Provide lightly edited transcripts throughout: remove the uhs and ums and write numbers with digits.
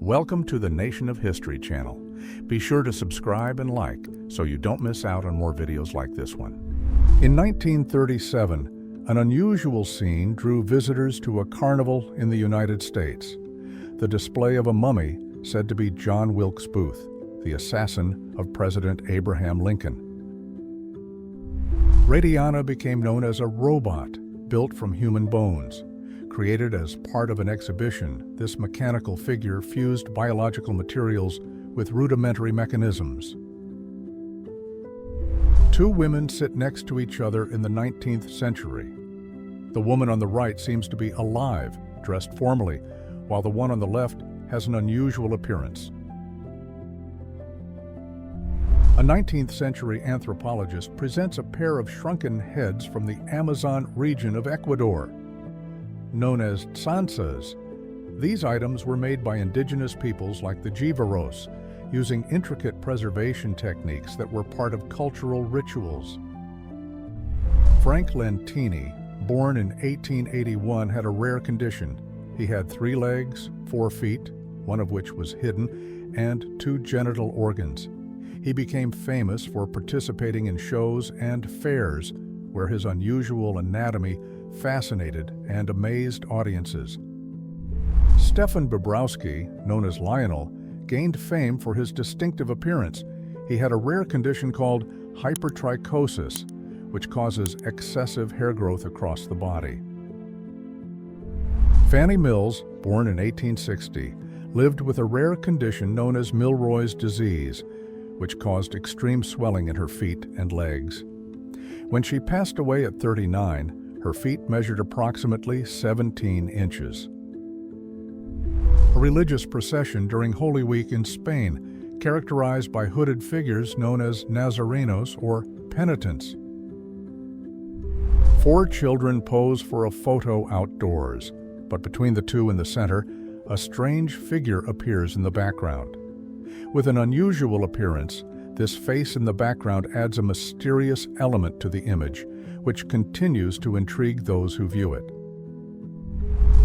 Welcome to the Nation of History channel. Be sure to subscribe and like so you don't miss out on more videos like this one. In 1937, an unusual scene drew visitors to a carnival in the United States. The display of a mummy said to be John Wilkes Booth, the assassin of President Abraham Lincoln. Radiana became known as a robot built from human bones. Created as part of an exhibition, this mechanical figure fused biological materials with rudimentary mechanisms. Two women sit next to each other in the 19th century. The woman on the right seems to be alive, dressed formally, while the one on the left has an unusual appearance. A 19th century anthropologist presents a pair of shrunken heads from the Amazon region of Ecuador. Known as tsansas, these items were made by indigenous peoples like the Jivaros, using intricate preservation techniques that were part of cultural rituals. Frank Lentini, born in 1881, had a rare condition. He had 3 legs, 4 feet, one of which was hidden, and 2 genital organs. He became famous for participating in shows and fairs where his unusual anatomy fascinated and amazed audiences. Stefan Bobrowski, known as Lionel, gained fame for his distinctive appearance. He had a rare condition called hypertrichosis, which causes excessive hair growth across the body. Fannie Mills, born in 1860, lived with a rare condition known as Milroy's disease, which caused extreme swelling in her feet and legs. When she passed away at 39, her feet measured approximately 17 inches. A religious procession during Holy Week in Spain, characterized by hooded figures known as Nazarenos or penitents. 4 children pose for a photo outdoors, but between the 2 in the center, a strange figure appears in the background. With an unusual appearance, this face in the background adds a mysterious element to the image, which continues to intrigue those who view it.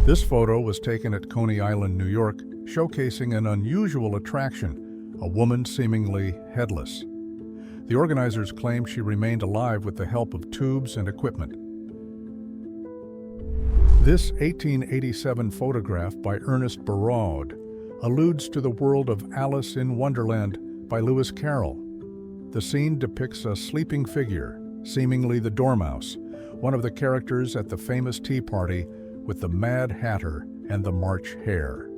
This photo was taken at Coney Island, New York, showcasing an unusual attraction, a woman seemingly headless. The organizers claim she remained alive with the help of tubes and equipment. This 1887 photograph by Ernest Borrowd alludes to the world of Alice in Wonderland by Lewis Carroll. The scene depicts a sleeping figure, seemingly the Dormouse, one of the characters at the famous tea party with the Mad Hatter and the March Hare.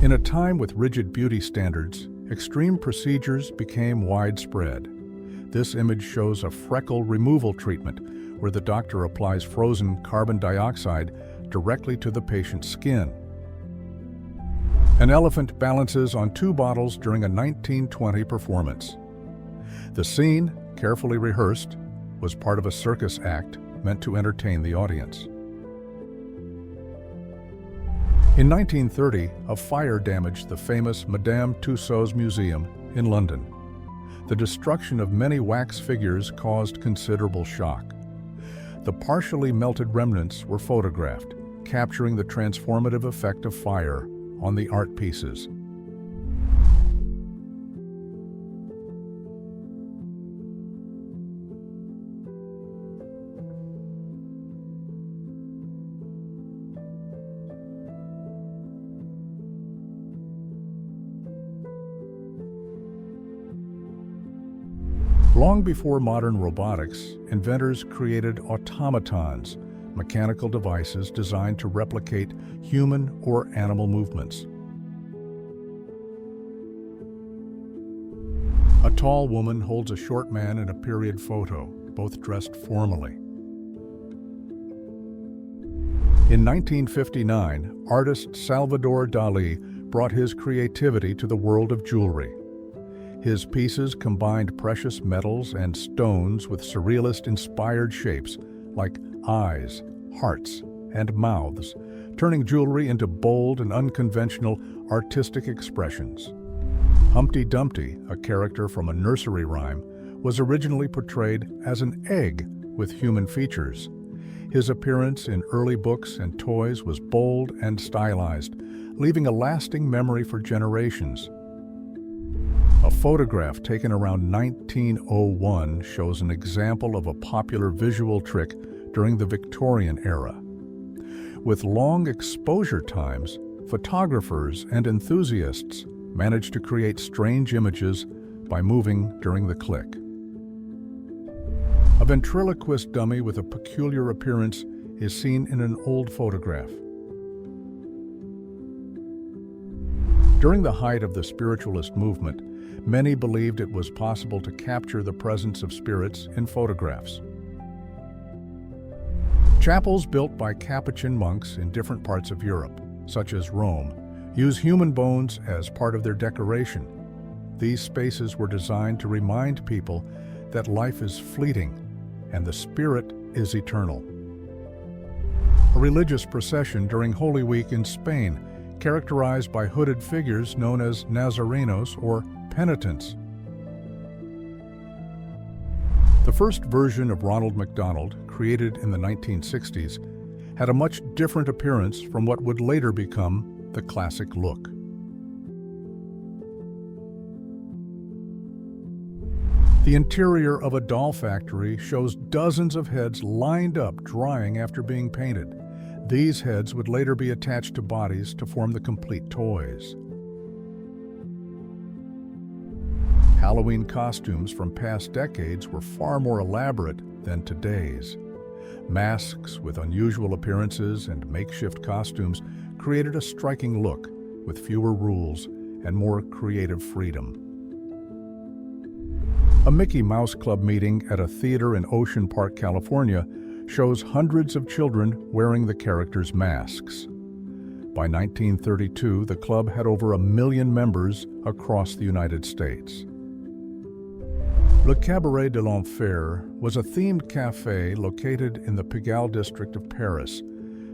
In a time with rigid beauty standards, extreme procedures became widespread. This image shows a freckle removal treatment where the doctor applies frozen carbon dioxide directly to the patient's skin. An elephant balances on 2 bottles during a 1920 performance. The scene, carefully rehearsed, was part of a circus act meant to entertain the audience. In 1930, a fire damaged the famous Madame Tussauds Museum in London. The destruction of many wax figures caused considerable shock. The partially melted remnants were photographed, capturing the transformative effect of fire on the art pieces. Long before modern robotics, inventors created automatons, mechanical devices designed to replicate human or animal movements. A tall woman holds a short man in a period photo, both dressed formally. In 1959, artist Salvador Dalí brought his creativity to the world of jewelry. His pieces combined precious metals and stones with surrealist-inspired shapes like eyes, hearts, and mouths, turning jewelry into bold and unconventional artistic expressions. Humpty Dumpty, a character from a nursery rhyme, was originally portrayed as an egg with human features. His appearance in early books and toys was bold and stylized, leaving a lasting memory for generations. A photograph taken around 1901 shows an example of a popular visual trick during the Victorian era. With long exposure times, photographers and enthusiasts managed to create strange images by moving during the click. A ventriloquist dummy with a peculiar appearance is seen in an old photograph. During the height of the spiritualist movement, many believed it was possible to capture the presence of spirits in photographs. Chapels built by Capuchin monks in different parts of Europe, such as Rome, use human bones as part of their decoration. These spaces were designed to remind people that life is fleeting and the spirit is eternal. A religious procession during Holy Week in Spain, characterized by hooded figures known as Nazarenos or penitents. The first version of Ronald McDonald, created in the 1960s, had a much different appearance from what would later become the classic look. The interior of a doll factory shows dozens of heads lined up drying after being painted. These heads would later be attached to bodies to form the complete toys. Halloween costumes from past decades were far more elaborate than today's. Masks with unusual appearances and makeshift costumes created a striking look with fewer rules and more creative freedom. A Mickey Mouse Club meeting at a theater in Ocean Park, California, shows hundreds of children wearing the characters' masks. By 1932, the club had over 1 million members across the United States. Le Cabaret de l'Enfer was a themed cafe located in the Pigalle district of Paris,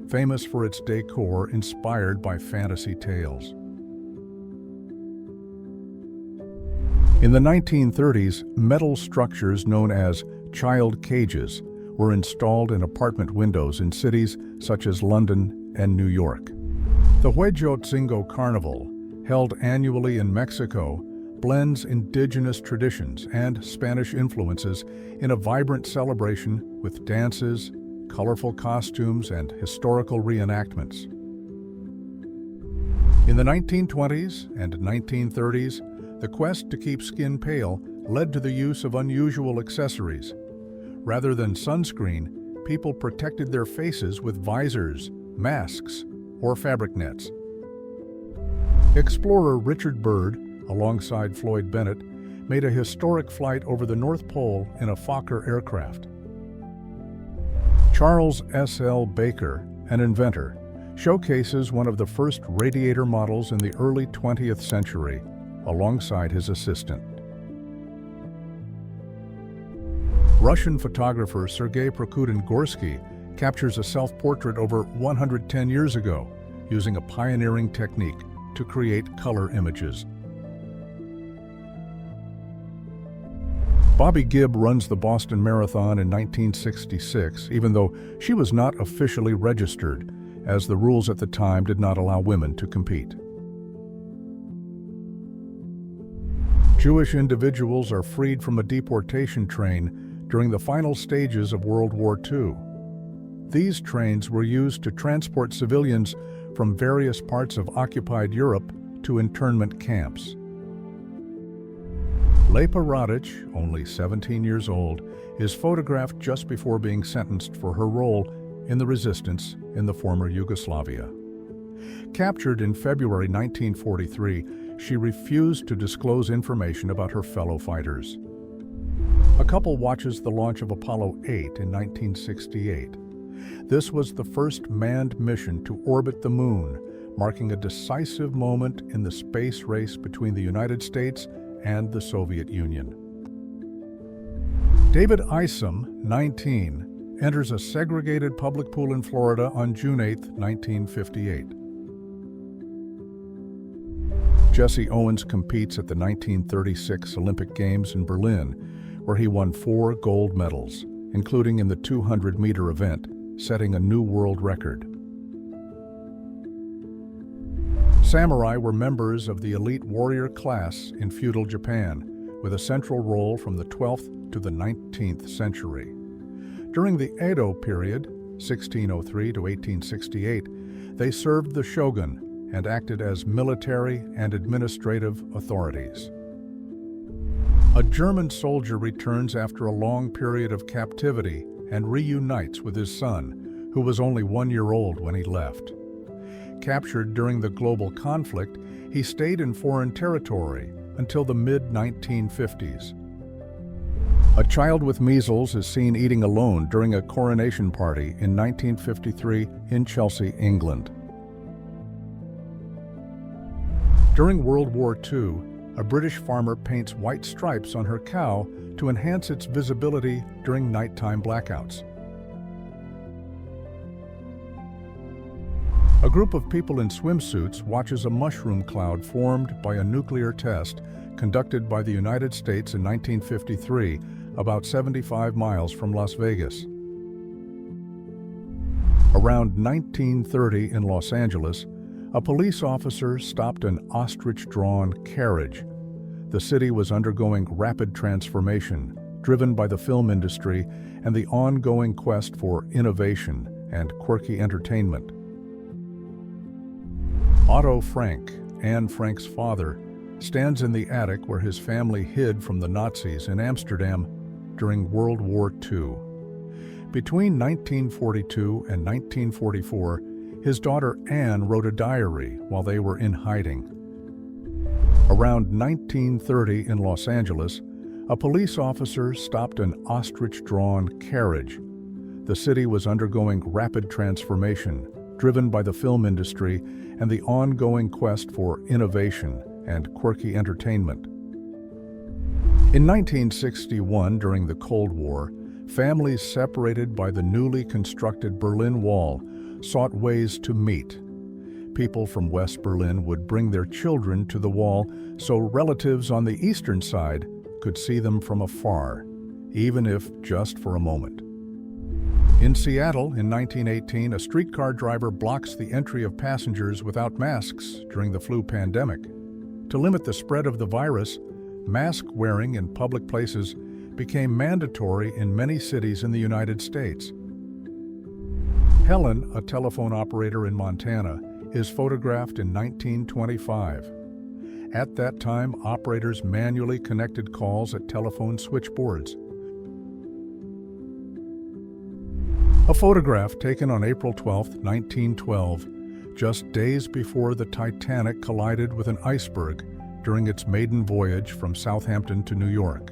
famous for its decor inspired by fantasy tales. In the 1930s, metal structures known as child cages were installed in apartment windows in cities such as London and New York. The Huejotzingo Carnival, held annually in Mexico, blends indigenous traditions and Spanish influences in a vibrant celebration with dances, colorful costumes, and historical reenactments. In the 1920s and 1930s, the quest to keep skin pale led to the use of unusual accessories. Rather than sunscreen, people protected their faces with visors, masks, or fabric nets. Explorer Richard Byrd, alongside Floyd Bennett, made a historic flight over the North Pole in a Fokker aircraft. Charles S.L. Baker, an inventor, showcases one of the first radiator models in the early 20th century, alongside his assistant. Russian photographer Sergei Prokudin-Gorsky captures a self-portrait over 110 years ago, using a pioneering technique to create color images. Bobby Gibb runs the Boston Marathon in 1966, even though she was not officially registered, as the rules at the time did not allow women to compete. Jewish individuals are freed from a deportation train during the final stages of World War II. These trains were used to transport civilians from various parts of occupied Europe to internment camps. Lepa Radic, only 17 years old, is photographed just before being sentenced for her role in the resistance in the former Yugoslavia. Captured in February 1943, she refused to disclose information about her fellow fighters. A couple watches the launch of Apollo 8 in 1968. This was the first manned mission to orbit the moon, marking a decisive moment in the space race between the United States and the Soviet Union. David Isom, 19, enters a segregated public pool in Florida on June 8, 1958. Jesse Owens competes at the 1936 Olympic Games in Berlin, where he won 4 gold medals, including in the 200-meter event, setting a new world record. Samurai were members of the elite warrior class in feudal Japan, with a central role from the 12th to the 19th century. During the Edo period, 1603 to 1868, they served the shogun and acted as military and administrative authorities. A German soldier returns after a long period of captivity and reunites with his son, who was only 1 year old when he left. Captured during the global conflict, he stayed in foreign territory until the mid-1950s. A child with measles is seen eating alone during a coronation party in 1953 in Chelsea, England. During World War II, a British farmer paints white stripes on her cow to enhance its visibility during nighttime blackouts. A group of people in swimsuits watches a mushroom cloud formed by a nuclear test conducted by the United States in 1953, about 75 miles from Las Vegas. Around 1930 in Los Angeles, a police officer stopped an ostrich-drawn carriage. The city was undergoing rapid transformation, driven by the film industry and the ongoing quest for innovation and quirky entertainment. Otto Frank, Anne Frank's father, stands in the attic where his family hid from the Nazis in Amsterdam during World War II. Between 1942 and 1944, his daughter Anne wrote a diary while they were in hiding. Around 1930 in Los Angeles, a police officer stopped an ostrich-drawn carriage. The city was undergoing rapid transformation, driven by the film industry and the ongoing quest for innovation and quirky entertainment. In 1961, during the Cold War, families separated by the newly constructed Berlin Wall sought ways to meet. People from West Berlin would bring their children to the wall so relatives on the eastern side could see them from afar, even if just for a moment. In Seattle, in 1918, a streetcar driver blocks the entry of passengers without masks during the flu pandemic. To limit the spread of the virus, mask wearing in public places became mandatory in many cities in the United States. Helen, a telephone operator in Montana, is photographed in 1925. At that time, operators manually connected calls at telephone switchboards. A photograph taken on April 12, 1912, just days before the Titanic collided with an iceberg during its maiden voyage from Southampton to New York.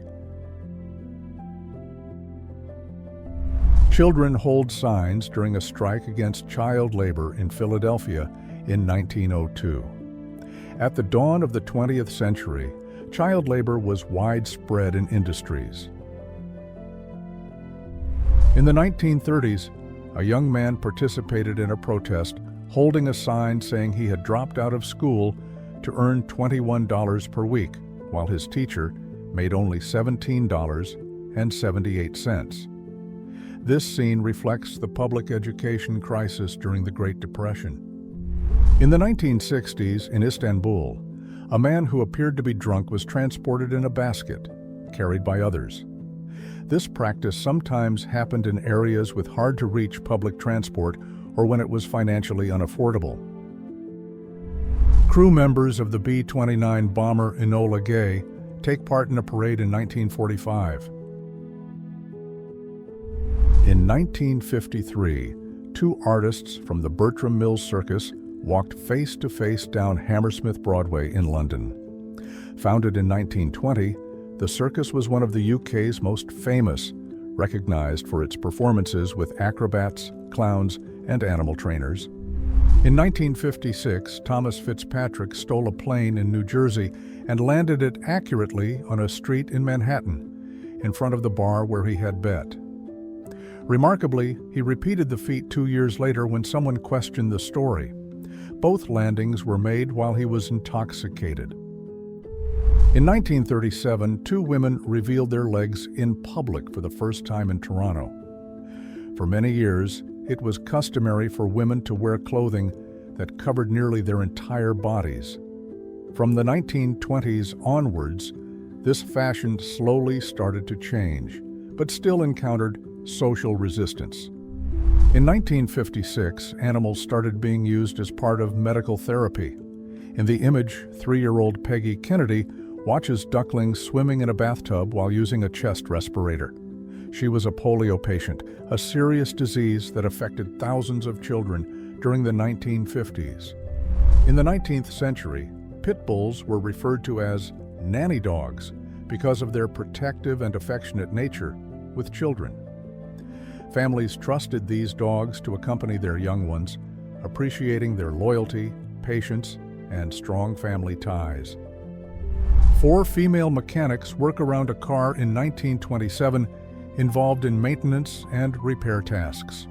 Children hold signs during a strike against child labor in Philadelphia in 1902. At the dawn of the 20th century, child labor was widespread in industries. In the 1930s, a young man participated in a protest holding a sign saying he had dropped out of school to earn $21 per week, while his teacher made only $17.78. This scene reflects the public education crisis during the Great Depression. In the 1960s, in Istanbul, a man who appeared to be drunk was transported in a basket, carried by others. This practice sometimes happened in areas with hard-to-reach public transport or when it was financially unaffordable. Crew members of the B-29 bomber Enola Gay take part in a parade in 1945. In 1953, two artists from the Bertram Mills Circus walked face-to-face down Hammersmith Broadway in London. Founded in 1920, the circus was one of the UK's most famous, recognized for its performances with acrobats, clowns, and animal trainers. In 1956, Thomas Fitzpatrick stole a plane in New Jersey and landed it accurately on a street in Manhattan, in front of the bar where he had bet. Remarkably, he repeated the feat 2 years later when someone questioned the story. Both landings were made while he was intoxicated. In 1937, two women revealed their legs in public for the first time in Toronto. For many years, it was customary for women to wear clothing that covered nearly their entire bodies. From the 1920s onwards, this fashion slowly started to change, but still encountered social resistance. In 1956, animals started being used as part of medical therapy. In the image, 3-year-old Peggy Kennedy watches ducklings swimming in a bathtub while using a chest respirator. She was a polio patient, a serious disease that affected thousands of children during the 1950s. In the 19th century, pit bulls were referred to as nanny dogs because of their protective and affectionate nature with children. Families trusted these dogs to accompany their young ones, appreciating their loyalty, patience, and strong family ties. 4 female mechanics work around a car in 1927, involved in maintenance and repair tasks.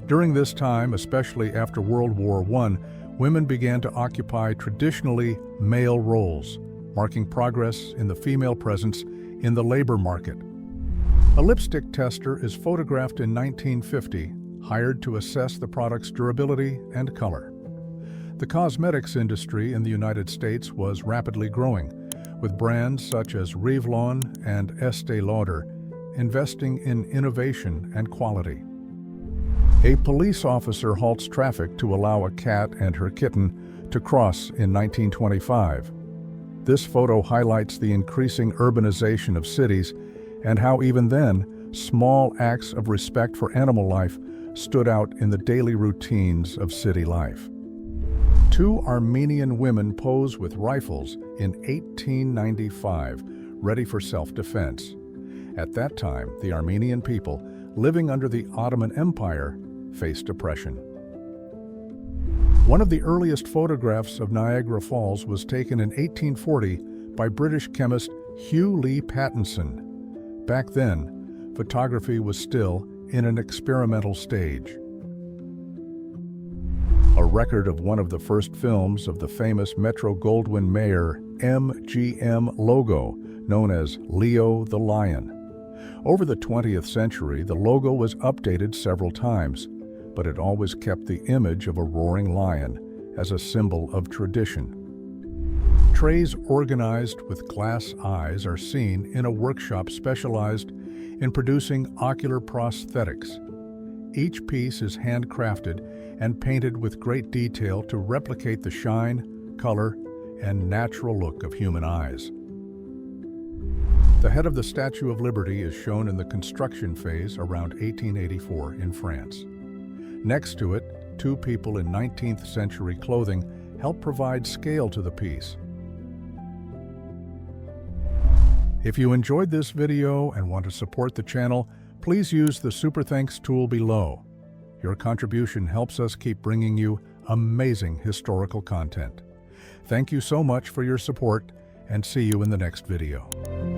During this time, especially after World War I, women began to occupy traditionally male roles, marking progress in the female presence in the labor market. A lipstick tester is photographed in 1950, hired to assess the product's durability and color. The cosmetics industry in the United States was rapidly growing, with brands such as Revlon and Estée Lauder investing in innovation and quality. A police officer halts traffic to allow a cat and her kitten to cross in 1925. This photo highlights the increasing urbanization of cities and how even then, small acts of respect for animal life stood out in the daily routines of city life. 2 Armenian women pose with rifles in 1895, ready for self-defense. At that time, the Armenian people, living under the Ottoman Empire, faced oppression. One of the earliest photographs of Niagara Falls was taken in 1840 by British chemist Hugh Lee Pattinson. Back then, photography was still in an experimental stage. A record of one of the first films of the famous Metro-Goldwyn-Mayer MGM logo, known as Leo the Lion. Over the 20th century, the logo was updated several times, but it always kept the image of a roaring lion as a symbol of tradition. Trays organized with glass eyes are seen in a workshop specialized in producing ocular prosthetics. Each piece is handcrafted and painted with great detail to replicate the shine, color, and natural look of human eyes. The head of the Statue of Liberty is shown in the construction phase around 1884 in France. Next to it, 2 people in 19th century clothing help provide scale to the piece. If you enjoyed this video and want to support the channel, please use the Super Thanks tool below. Your contribution helps us keep bringing you amazing historical content. Thank you so much for your support, and see you in the next video.